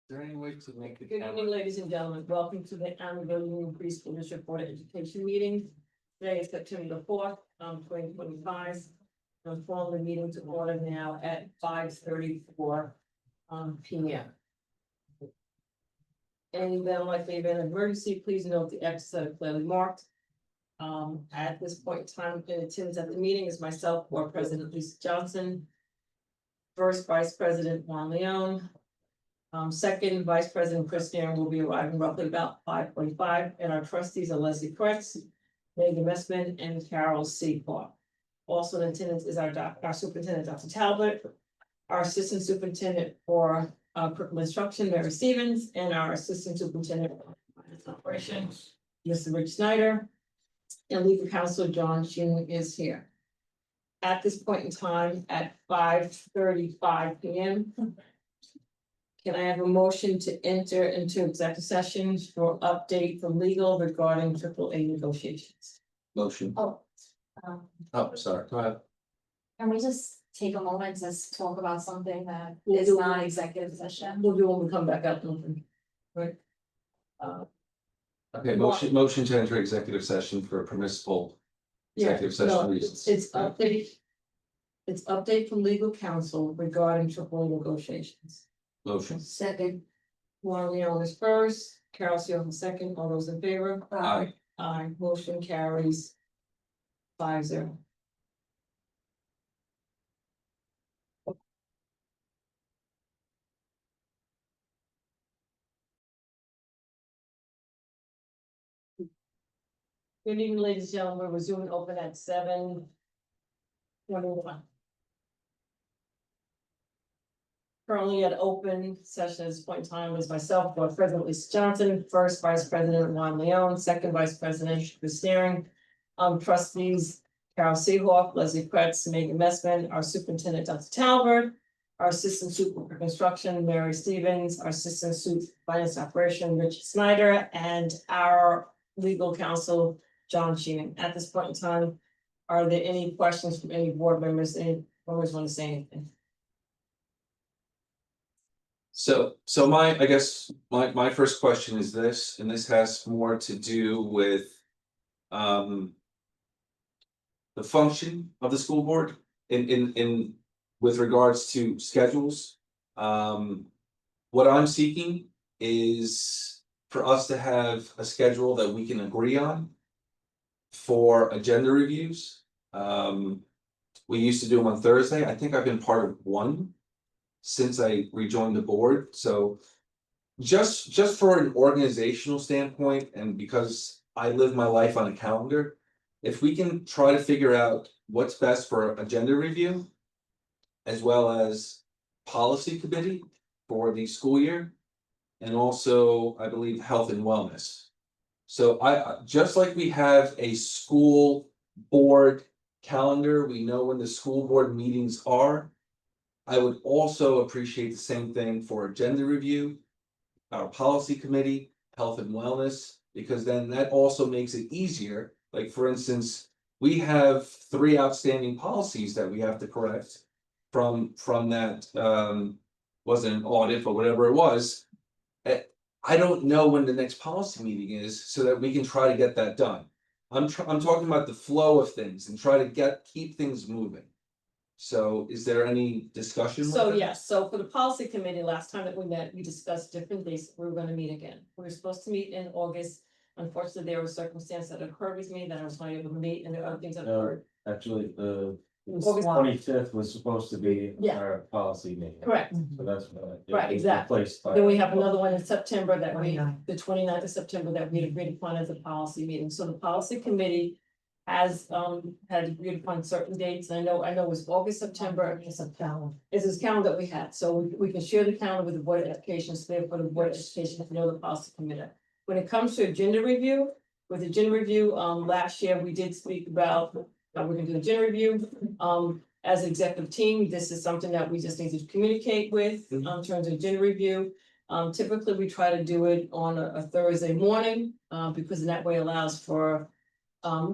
there any way to make the Good camera? evening, ladies and gentlemen. Welcome to the Amityville BOE Preschool District Board of Education meeting. Today is September the 4th, 2025. I'm calling the meeting to order now at 5:34 p.m. Any event likely event of emergency, please note the exits are clearly marked. At this point in time, in attendance at the meeting is myself, Board President Lisa Johnson, First Vice President Juan Leon. Second Vice President Chris Nairn will be arriving roughly about 5:45, and our trustees are Leslie Kretz, Megan Messman, and Carol C. Clark. Also in attendance is our superintendent, Dr. Talbot, our assistant superintendent for curriculum instruction, Mary Stevens, and our assistant superintendent for finance operations, Mr. Rich Snyder, and legal counsel John Sheen is here. At this point in time, at 5:35 p.m. Can I have a motion to enter into executive sessions for update from legal regarding AAA negotiations? Motion. Oh, sorry, go ahead. Can we just take a moment to talk about something that We'll is do- not executive session? We'll do when we come back out, right? Okay, motion to enter executive session for permissible executive session reasons. It's update. It's update from legal counsel regarding AAA negotiations. Motion. Second. Juan Leon is first, Carol C. on second, all those in favor? Aye. Aye, motion carries 5-0. Good evening, ladies and gentlemen, we're resuming open at 7:21. Currently at open session at this point in time is myself, Board President Lisa Johnson, First Vice President Juan Leon, Second Vice President Chris Nairn. Trustees Carol Seahawk, Leslie Kretz, Megan Messman, our Superintendent Dr. Talbot, our Assistant Super for Construction Mary Stevens, our Assistant Super Finance Operation Rich Snyder, and our legal counsel John Sheen. At this point in time, are there any questions from any board members? Any members want to say anything? So I guess my first question is this, and this has more to do with the function of the school board in with regards to schedules. What I'm seeking is for us to have a schedule that we can agree on for agenda reviews. We used to do them on Thursday. I think I've been part of one since I rejoined the board, so just for an organizational standpoint, and because I live my life on a calendar, if we can try to figure out what's best for agenda review, as well as policy committee for the school year, and also, I believe, health and wellness. So I just like we have a school board calendar, we know when the school board meetings are. I would also appreciate the same thing for agenda review, our policy committee, health and wellness, because then that also makes it easier. Like, for instance, we have 3 outstanding policies that we have to correct from that, wasn't an audit, but whatever it was. I don't know when the next policy meeting is, so that we can try to get that done. I'm talking about the flow of things and try to keep things moving. So is there any discussion? So yes, so for the policy committee, last time that we met, we discussed different days we were going to meet again. We were supposed to meet in August. Unfortunately, there was circumstance that occurred with me that I was not able to meet, and there are other things that occurred. Actually, the August 25th was supposed to be Yeah. our policy meeting. Correct. So that's what. it Right, was exactly. replaced by- Then we have another one in September that the 29th of September that we agreed upon as a policy meeting. So the policy committee has had agreed upon certain dates. And I know it was August, September. It's a calendar. It's this calendar that we had. So we can share the calendar with the Board of Education, so therefore the Board of Education can know the policy committee. When it comes to agenda review, with agenda review, last year we did speak about how we're gonna do agenda review. As an executive team, this is something that we just need to communicate with in terms of agenda review. Typically, we try to do it on a Thursday morning, because in that way allows for.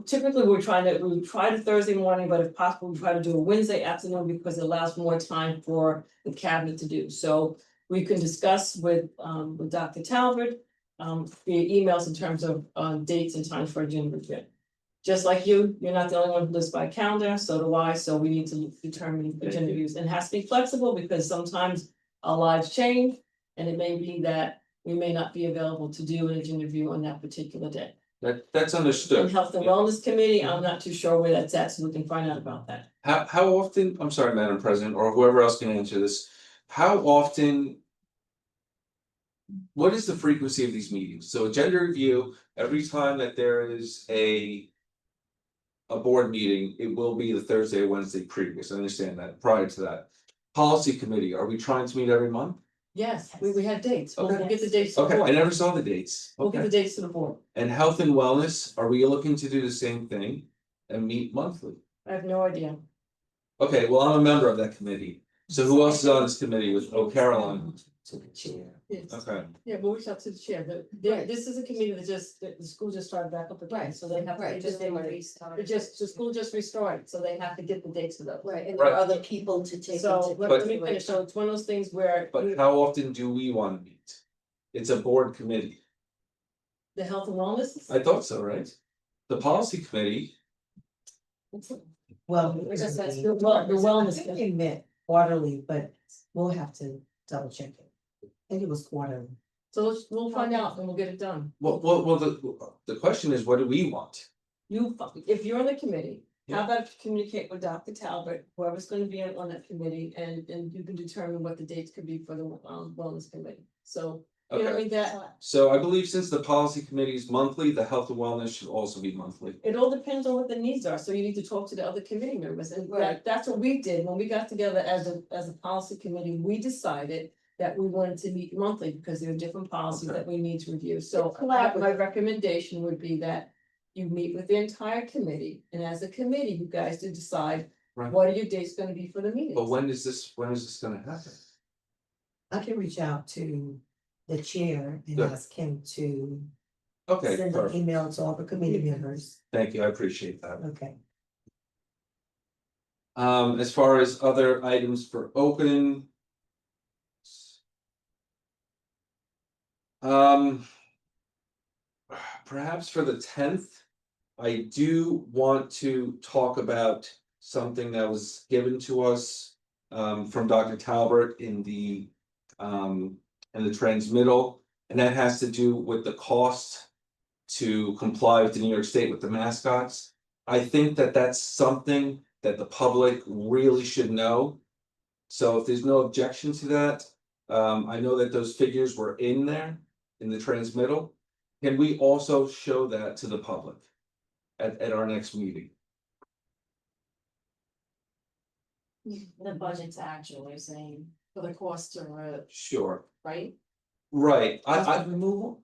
Typically, we try to Thursday morning, but if possible, we try to do a Wednesday afternoon because it allows more time for the cabinet to do. So we can discuss with Dr. Talbot. Via emails in terms of dates and times for agenda review. Just like you're not the only one who lives by calendar, so do I, so we need to determine agenda reviews, and it has to be flexible, because sometimes our lives change. And it may be that we may not be available to do an agenda review on that particular day. That's And understood. Health and Yeah. Wellness Committee, I'm not too sure where that's at, so we can find out about that. How often, I'm sorry, Madam President, or whoever else can answer this, how often? What is the frequency of these meetings? So agenda review, every time that there is a board meeting, it will be the Thursday or Wednesday previous, I understand that, prior to that. Policy committee, are we trying to meet every month? Yes, we had dates, we'll Okay. get the dates to the Okay, I board, never saw the dates. we'll get the Okay. dates to the board. And health and wellness, are we looking to do the same thing and meet monthly? I have no idea. Okay, well, I'm a member of that committee. So who else is on this committee with, Caroline? To the chair. Yes. Okay, Yeah, but we talked to the chair, this is a committee that the school just started back up again, so they have. Right, just they were It restarted. just, the school just restarted, so they have to get the dates for those. Right, and there Right. are other people to take. So into let me finish, so it's one of those things where but how often do we wanna meet? It's a board committee. the health and wellness. I thought so, right? The policy committee, Well, It's just that's I the wellness. think it meant quarterly, but we'll have to double check it. I think it was quarterly. So we'll find out and we'll get it done. well, the question is, what do we want? If you're on the committee, Yeah. how about you communicate with Dr. Talbot, whoever's gonna be on that committee, and you can determine what the dates could be for the wellness committee, so. You know, Okay, that, so I believe since the policy committee is monthly, the health and wellness should also be monthly. it all depends on what the needs are, so you need to talk to the other committee members, and that's what we did, when we got together as a policy committee, we decided. That we wanted to meet monthly, because there are different policies Okay. that we need to review, so It's collaborative. my recommendation would be that. You meet with the entire committee, and as a committee, you guys to decide. Right. What are your dates gonna be for the meetings? But when is this gonna happen? I can reach out to the chair and Good. ask him to Okay, send an perfect, email to all the committee members. thank you, I appreciate that. Okay. As far as other items for opening. Perhaps for the 10th, I do want to talk about something that was given to us. From Dr. Talbert in the transmittal, and that has to do with the cost. To comply with the New York State with the mascots. I think that that's something that the public really should know. So if there's no objection to that, I know that those figures were in there in the transmittal. Can we also show that to the public at our next meeting? The budget's actually saying for the cost to, Sure, right? right, Cost of removal?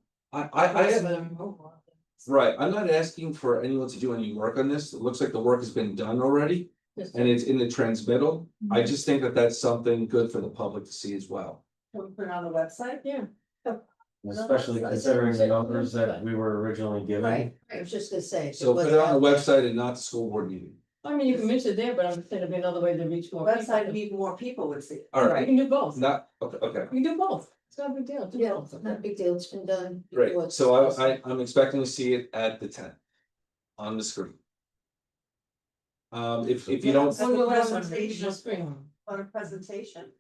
Right, I'm not asking for anyone to do any work on this, it looks like the work has been done already. Yes. And it's in the transmittal, I just think that that's something good for the public to see as well. Can we put it on the website? Yeah. Especially considering the numbers that we were originally given. Right, I was just gonna say. So put it on the website and not the school board meeting. I mean, you can mention it there, but I'm saying it'd be another way to reach more. people. need more people would see. All You right, can do both, you not, okay, can do both, it's not a big deal, do Yeah, both. not a big deal, it's been done. great, before. so I'm expecting to see it at the 10th. On the screen. If you don't, When will that one be on the screen? On a presentation.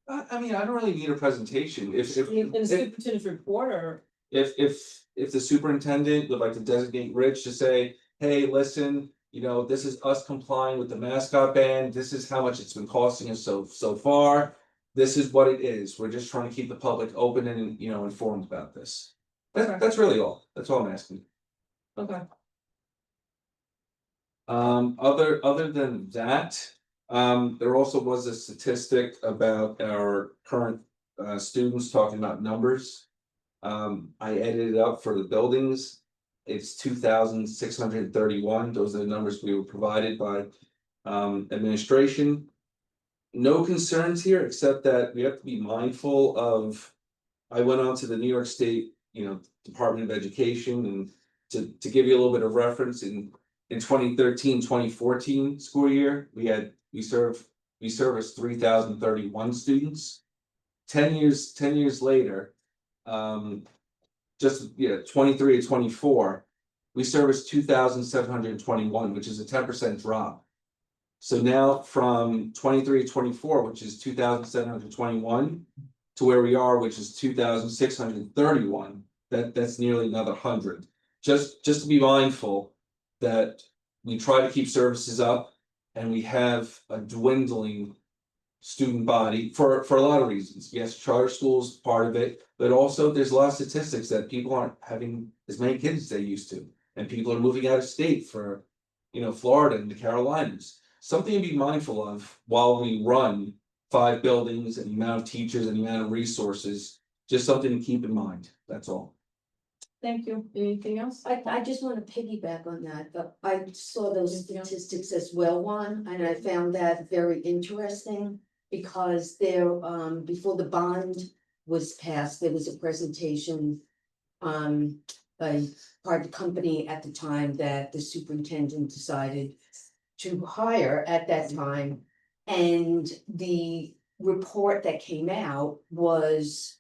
I mean, I don't really need a presentation, if In the superintendent's report, or, if the superintendent would like to designate Rich to say, hey, listen. You know, this is us complying with the mascot ban, this is how much it's been costing us so far. This is what it is, we're just trying to keep the public open and, informed about this. Okay. That's really all, that's all I'm asking. okay, Other than that, there also was a statistic about our current students talking about numbers. I edited it up for the buildings. It's 2,631, those are the numbers we were provided by administration. No concerns here, except that we have to be mindful of. I went on to the New York State, Department of Education, and to give you a little bit of reference, in 2013-2014 school year, we serviced 3,031 students. 10 years later, just, 23 to 24, we serviced 2,721, which is a 10% drop. So now from 23 to 24, which is 2,721, to where we are, which is 2,631, that's nearly another 100. Just to be mindful that we try to keep services up, and we have a dwindling student body for a lot of reasons. Yes, charter schools part of it, but also there's a lot of statistics that people aren't having as many kids as they used to, and people are moving out of state for, Florida and the Carolinas. Something to be mindful of while we run 5 buildings and the amount of teachers and the amount of resources. Just something to keep in mind. That's all. Thank you. Anything else? I just wanna piggyback on that, but I saw those Yeah. statistics as well, Juan, and I found that very interesting. Because there, before the bond was passed, there was a presentation. By part of the company at the time that the superintendent decided to hire at that time. And the report that came out was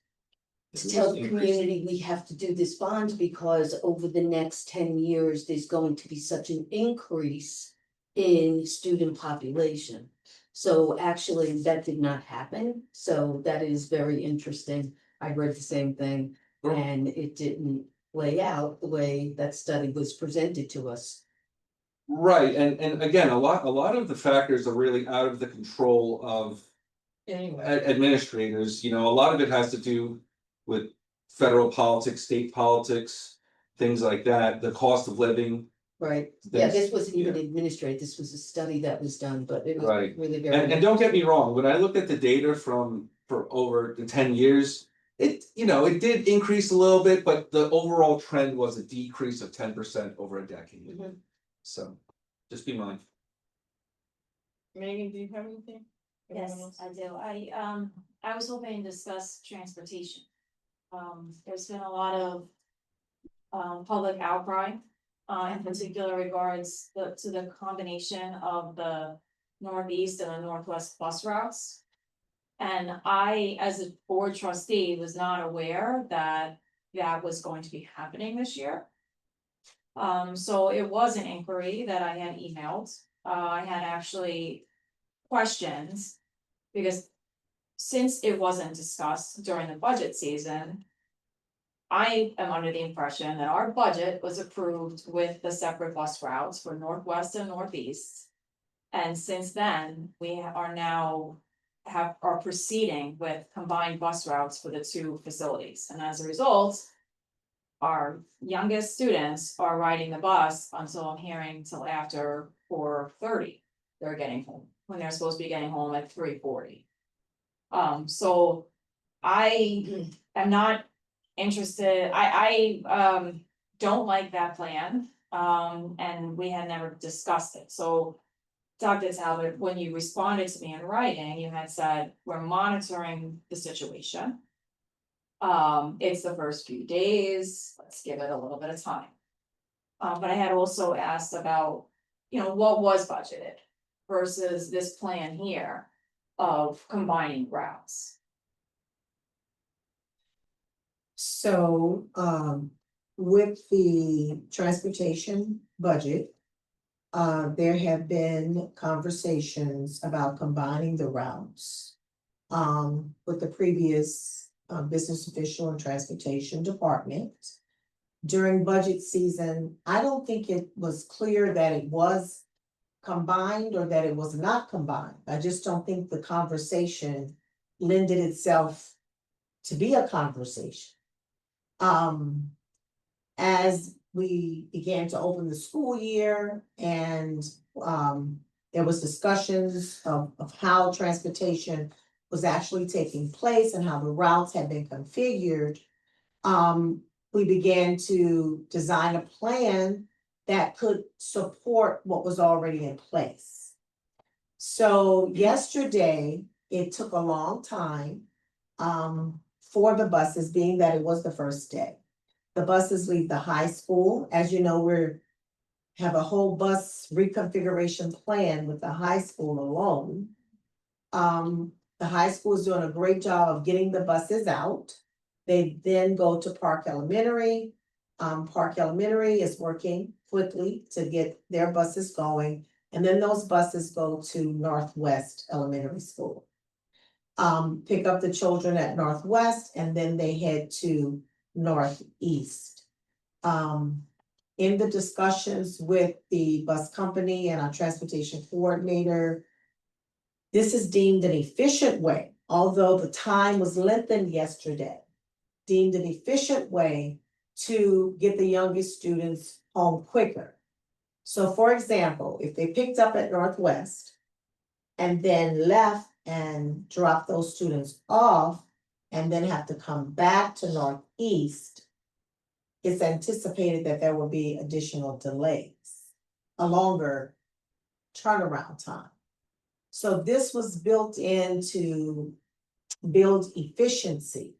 to tell the community, we have to do this bond because over the next 10 years, there's going to be such an increase in student population. So actually, that did not happen, so that is very interesting. I read the same thing, and it didn't lay out the way that study was presented to us. Right, and again, a lot of the factors are really out of the control of Anyway, administrators. A lot of it has to do with federal politics, state politics, things like that, the cost of living. Right, yeah, Things- this wasn't even administrated, this was a study that was done, but it was Right. really very. And don't get me wrong, when I looked at the data for over the 10 years, it did increase a little bit, but the overall trend was a decrease of 10% over a decade. Mhm. So just be mindful. Megan, do you have anything? Anyone Yes, else? I do. I was hoping to discuss transportation. There's been a lot of public outcry, in particular regards to the combination of the northeast and the northwest bus routes. And I, as a board trustee, was not aware that that was going to be happening this year. So it was an inquiry that I had emailed. I had actually questions, because since it wasn't discussed during the budget season, I am under the impression that our budget was approved with the separate bus routes for northwest and northeast. And since then, we are now are proceeding with combined bus routes for the 2 facilities, and as a result, our youngest students are riding the bus until I'm hearing till after 4:30. They're getting home, when they're supposed to be getting home at 3:40. So I am not interested, I don't like that plan, and we had never discussed it, so. Dr. Talbot, when you responded to me in writing, you had said, we're monitoring the situation. It's the first few days, let's give it a little bit of time. But I had also asked about, what was budgeted versus this plan here of combining routes. So, with the transportation budget. There have been conversations about combining the routes. With the previous, business official and transportation department. During budget season, I don't think it was clear that it was combined or that it was not combined. I just don't think the conversation lended itself to be a conversation. As we began to open the school year and there was discussions of how transportation was actually taking place and how the routes had been configured. We began to design a plan that could support what was already in place. So yesterday, it took a long time for the buses, being that it was the first day. The buses leave the high school. As you know, have a whole bus reconfiguration plan with the high school alone. The high school is doing a great job of getting the buses out. They then go to Park Elementary. Park Elementary is working quickly to get their buses going, and then those buses go to Northwest Elementary School. Pick up the children at Northwest, and then they head to Northeast. In the discussions with the bus company and our transportation coordinator, this is deemed an efficient way, although the time was lengthened yesterday, deemed an efficient way to get the youngest students home quicker. So for example, if they picked up at Northwest and then left and dropped those students off and then have to come back to Northeast, it's anticipated that there will be additional delays, a longer turnaround time. So this was built in to build efficiency.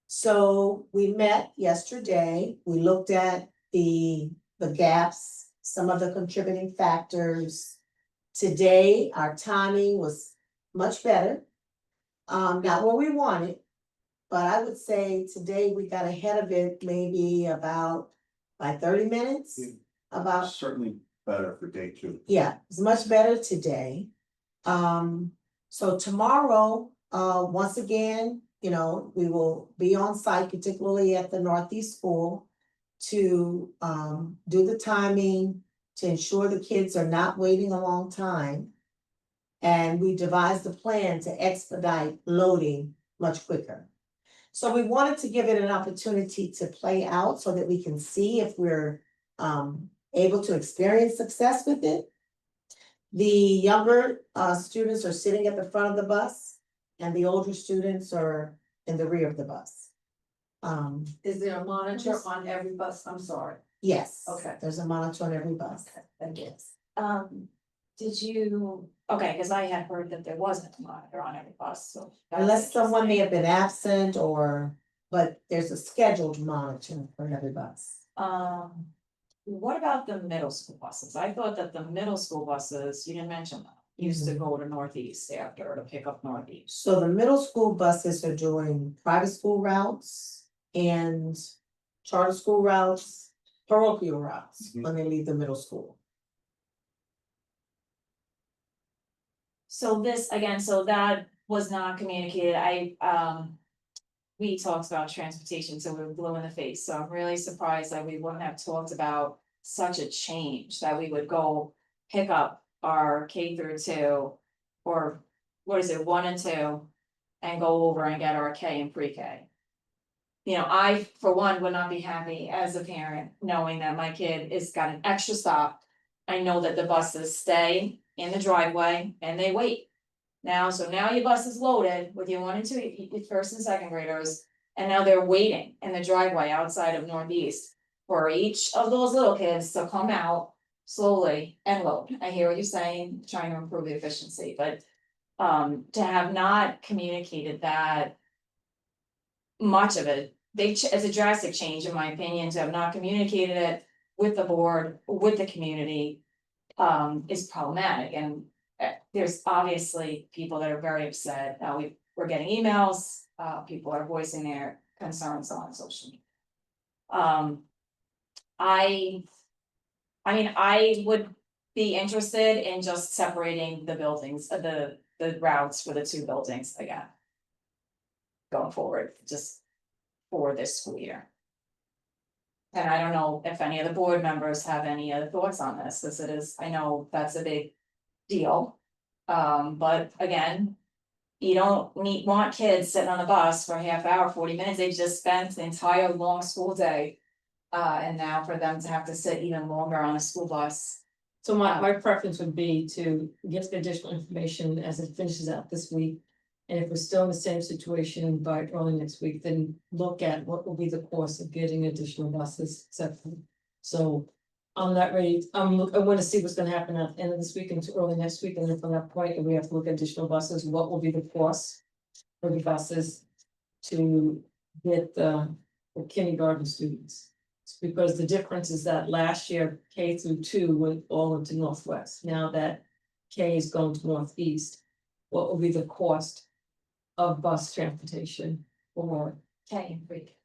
So we met yesterday, we looked at the gaps, some of the contributing factors. Today, our timing was much better. Not what we wanted, but I would say today we got ahead of it maybe about by 30 minutes. About, Certainly better for day two. yeah, it's much better today. So tomorrow, once again, you know, we will be on site, particularly at the Northeast School, to do the timing, to ensure the kids are not waiting a long time. And we devised a plan to expedite loading much quicker. So we wanted to give it an opportunity to play out so that we can see if we're able to experience success with it. The younger students are sitting at the front of the bus, and the older students are in the rear of the bus. Is there a monitor on every bus? I'm sorry. Yes. Okay. There's a monitor on every bus. Thank you. Did you, okay, cause I had heard that there wasn't a monitor on every bus, so. that's Unless someone may interesting. have been absent but there's a scheduled monitor for every bus. What about the middle school buses? I thought that the middle school buses, you didn't mention that, used to go to Northeast after to pick up Northeast. So the middle school buses are doing private school routes and charter school routes, parochial routes when they leave the middle school. So this, again, so that was not communicated, we talked about transportation, so we were blue in the face, so I'm really surprised that we wouldn't have talked about such a change, that we would go pick up our K-2, or what is it, 1 and 2, and go over and get our K and pre-K. You know, I, for one, would not be happy as a parent, knowing that my kid is got an extra stop. I know that the buses stay in the driveway and they wait. Now, so now your bus is loaded with your 1 and 2, your first and second graders, and now they're waiting in the driveway outside of Northeast for each of those little kids to come out slowly and load. I hear what you're saying, trying to improve the efficiency, but to have not communicated that much of it, it's a drastic change, in my opinion, to have not communicated it with the board, with the community, is problematic, and there's obviously people that are very upset. We're getting emails, people are voicing their concerns on social media. I mean, I would be interested in just separating the buildings, the routes for the 2 buildings again. Going forward, just for this school year. And I don't know if any of the board members have any other thoughts on this, as it is, I know that's a big deal. But again, you don't want kids sitting on the bus for a half hour, 40 minutes, they've just spent the entire long school day. And now for them to have to sit even longer on a school bus. So my preference would be to get the additional information as it finishes out this week. And if we're still in the same situation by early next week, then look at what will be the cost of getting additional buses, etc. So I'm not ready, I want to see what's gonna happen at the end of this week into early next week, and then from that point, if we have to look at additional buses, what will be the cost for the buses to get the kindergarten students? Because the difference is that last year K-2 went all into Northwest. Now that K is going to Northeast, what will be the cost of bus transportation for, K and pre-K.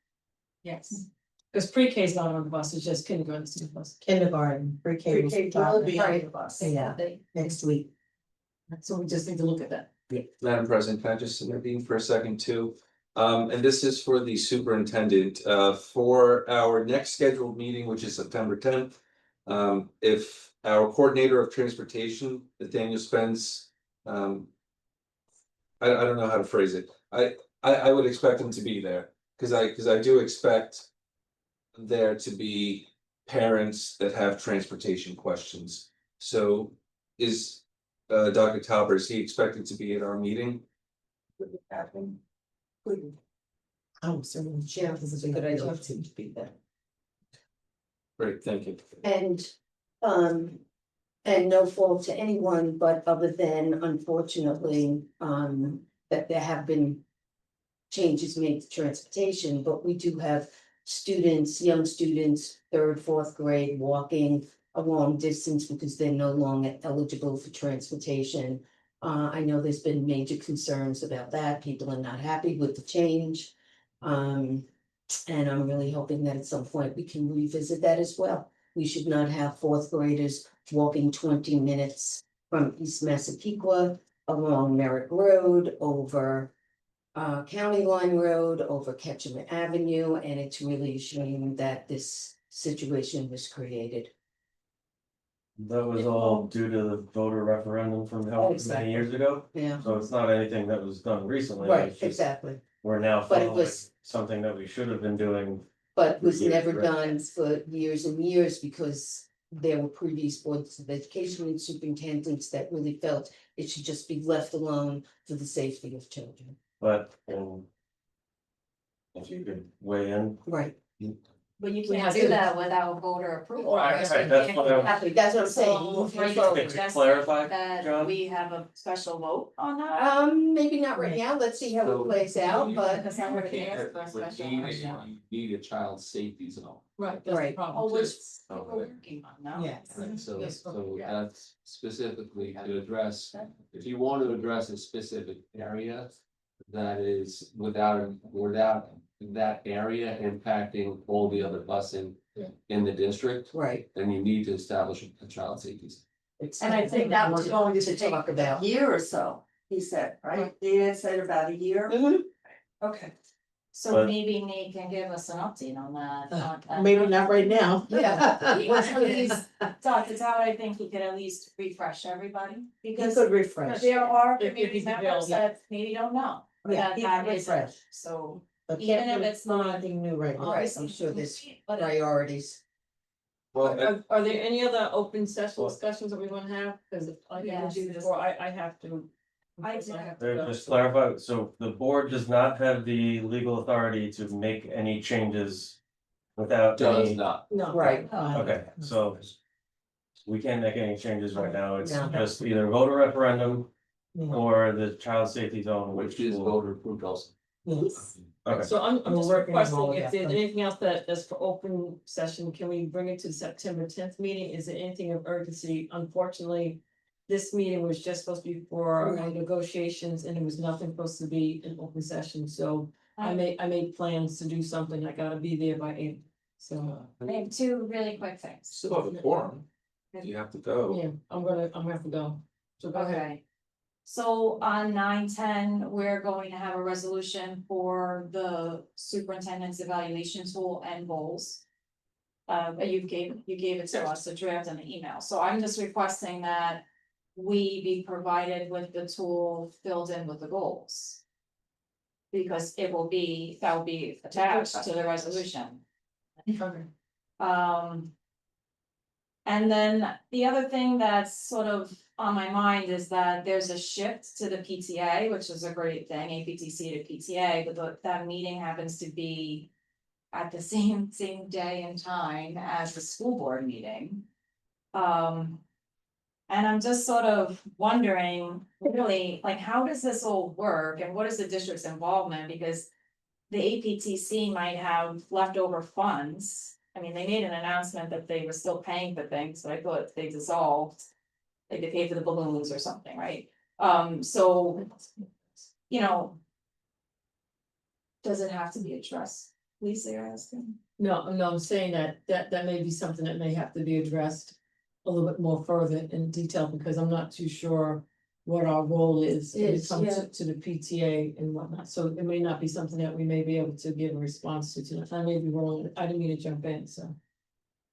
yes. Because pre-K is not on the bus, it's just kindergarten student bus. Kindergarten, pre-K will Pre-K start will be on the bus. Yeah. next week. So we just need to look at that. Madam President, can I just intervene for a second too? And this is for the superintendent, for our next scheduled meeting, which is September tenth. If our coordinator of transportation, Nathaniel Spence, I don't know how to phrase it. I would expect him to be there, cause I do expect there to be parents that have transportation questions. So is Dr. Talbert, is he expected to be at our meeting? I was certainly sure this is a good idea to be there. Great, thank you. And no fault to anyone, but other than unfortunately, that there have been changes made to transportation, but we do have students, young students, third, fourth grade, walking a long distance because they're no longer eligible for transportation. I know there's been major concerns about that. People are not happy with the change. And I'm really hoping that at some point we can revisit that as well. We should not have fourth graders walking 20 minutes from East Massapequa along Merritt Road over County Line Road, over Ketchum Avenue, and it's really a shame that this situation was created. That was all due to the voter referendum from how Exactly. many years ago, Yeah, so it's not anything that was done recently. right, it's just exactly. We're now But it following was- something that we should have been doing. But was Years, never right. done for years and years because there were previous boards of education and superintendents that really felt it should just be left alone for the safety of children. But if you could weigh in. Right. But you We can't have do to- that without voter approval. Right, right, that's what I- Exactly, that's what I'm saying. So, Move are you forward. To suggesting clarify, that John? we have a special vote on that? Maybe not right now, let's see how So- it plays out, but Because I'm gonna ask for a special election. You need a child safety zone. Right, that's the Right. problem. Oh, too. which we're working on now. Yes. So, Yes, so yeah. that's specifically to address, if you want to address a specific area. That is without that area impacting all the other busing Yeah. in the district, right. then you need to establish a child safety. Zone. It's And I think that was going to to take talk a about. year or so, he said, right? They said about a year. Okay. So But- maybe Nate can give us an update on that. Maybe not right now. Yeah. Well, at least, Dr. Todd, I think he could at least refresh everybody, He because could refresh, there are If community he's members available. that maybe don't know. yeah, that he that could is- refresh, So, but even can't if it's do not- anything new right now. Right, obviously, I'm sure there's but priorities. Well, Are there any other open session discussions that we wanna have? Cause if I Yes. can do this, or I have to. I do. have to go. Just clarify, so the board does not have the legal authority to make any changes without Does any. not. No. Right. Okay, so we can't make any changes right now, it's No. just either voter referendum Yeah. or the child safety zone, Which is will- voter approved also. Yes. Okay, So I'm We're just working on requesting, all of if that there's stuff. anything else that's for open session, can we bring it to the September 10th meeting? Is there anything of urgency? Unfortunately. This meeting was just supposed to be for Right. negotiations and there was nothing supposed to be in open session, so I made plans to do something, I gotta be there by 8. So, I have two really quick things. still have a quorum. You have to go. yeah, I'm gonna have to go. So go ahead. Okay. So on 9/10, we're going to have a resolution for the superintendent's evaluation tool and goals. You gave it to us, a draft and an email, so I'm just requesting that we be provided with the tool filled in with the goals. Because that will be attached to the resolution. And then the other thing that's sort of on my mind is that there's a shift to the PTA, which is a great thing, APTC to PTA, but that meeting happens to be. At the same day and time as the school board meeting. And I'm just sort of wondering, really, like, how does this all work and what is the district's involvement? Because the APTC might have leftover funds. I mean, they made an announcement that they were still paying for things, but I thought they dissolved. Like they paid for the balloons or something, right? So, you know, Does it have to be addressed? Lisa, you're asking? No, I'm saying that may be something that may have to be addressed a little bit more further in detail, because I'm not too sure what our role is when it Is, comes yeah. to the PTA and whatnot, so it may not be something that we may be able to give a response to tonight. I may be wrong, I didn't mean to jump in, so.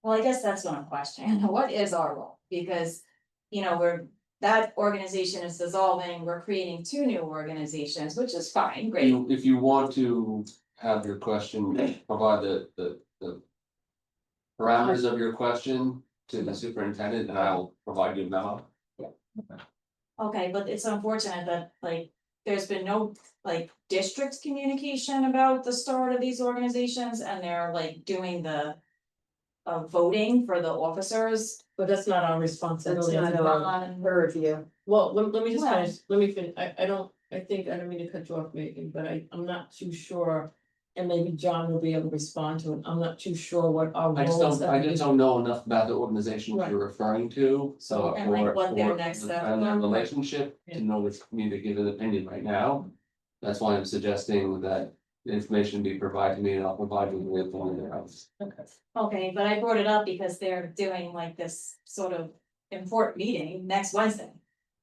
Well, I guess that's what I'm questioning. What is our role? Because, you know, that organization is dissolving, we're creating two new organizations, which is fine, great. If you want to have your question, provide the parameters of your question to the superintendent, and I'll provide you a memo. Okay, but it's unfortunate that like, there's been no like district communication about the start of these organizations and they're like doing the. Voting for the officers. But that's not our That's responsibility. not our purview. Well, let me just Well- finish, let me finish, I don't mean to cut you off, Megan, but I'm not too sure. And maybe John will be able to respond to it, I'm not too sure what our I just role is. don't, I just don't know enough about the organization Right. you're referring to, so. And, like, or- what their or- next step And their are. relationship, Yeah. to know what, for me to give an opinion right now. That's why I'm suggesting that the information be provided to me, and I'll provide you with one of their house. Okay, but I brought it up because they're doing like this sort of important meeting next Wednesday.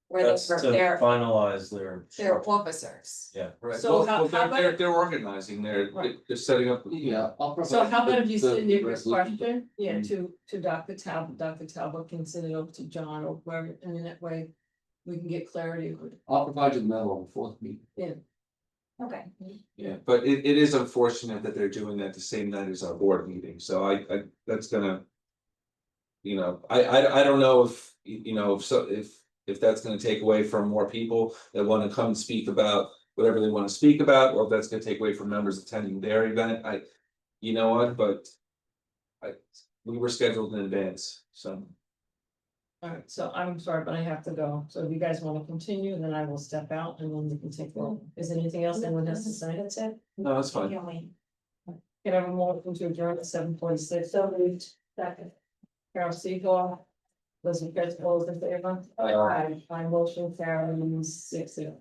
Where That's to they're finalize their. officers. Yeah. Right, So well, how they're, about- they're organizing, Right. they're setting up. Yeah, I'll provide. So how about if you the send your resolution. question, yeah, to Dr. Talbot, Dr. Talbot can send it over to John or whoever, and then that way. We can get clarity with it. I'll provide you the memo on the fourth meeting. Okay, Yeah, but it is unfortunate that they're doing that the same night as our board meeting, so I, that's gonna. You know, I don't know if, you know, if that's gonna take away from more people that wanna come and speak about whatever they wanna speak about, or if that's gonna take away from members attending their event, you know what, but. We were scheduled in advance, so. Alright, so I'm sorry, but I have to go, so if you guys wanna continue, then I will step out and then we can take roll. Is there anything else anyone has to say? that's it. No, that's fine. Can we- Can I have a motion to adjourn at 7:46? So moved. Second. Carol Seagull. Elizabeth Getz, all those in favor? Aye. My motion carries 6-0.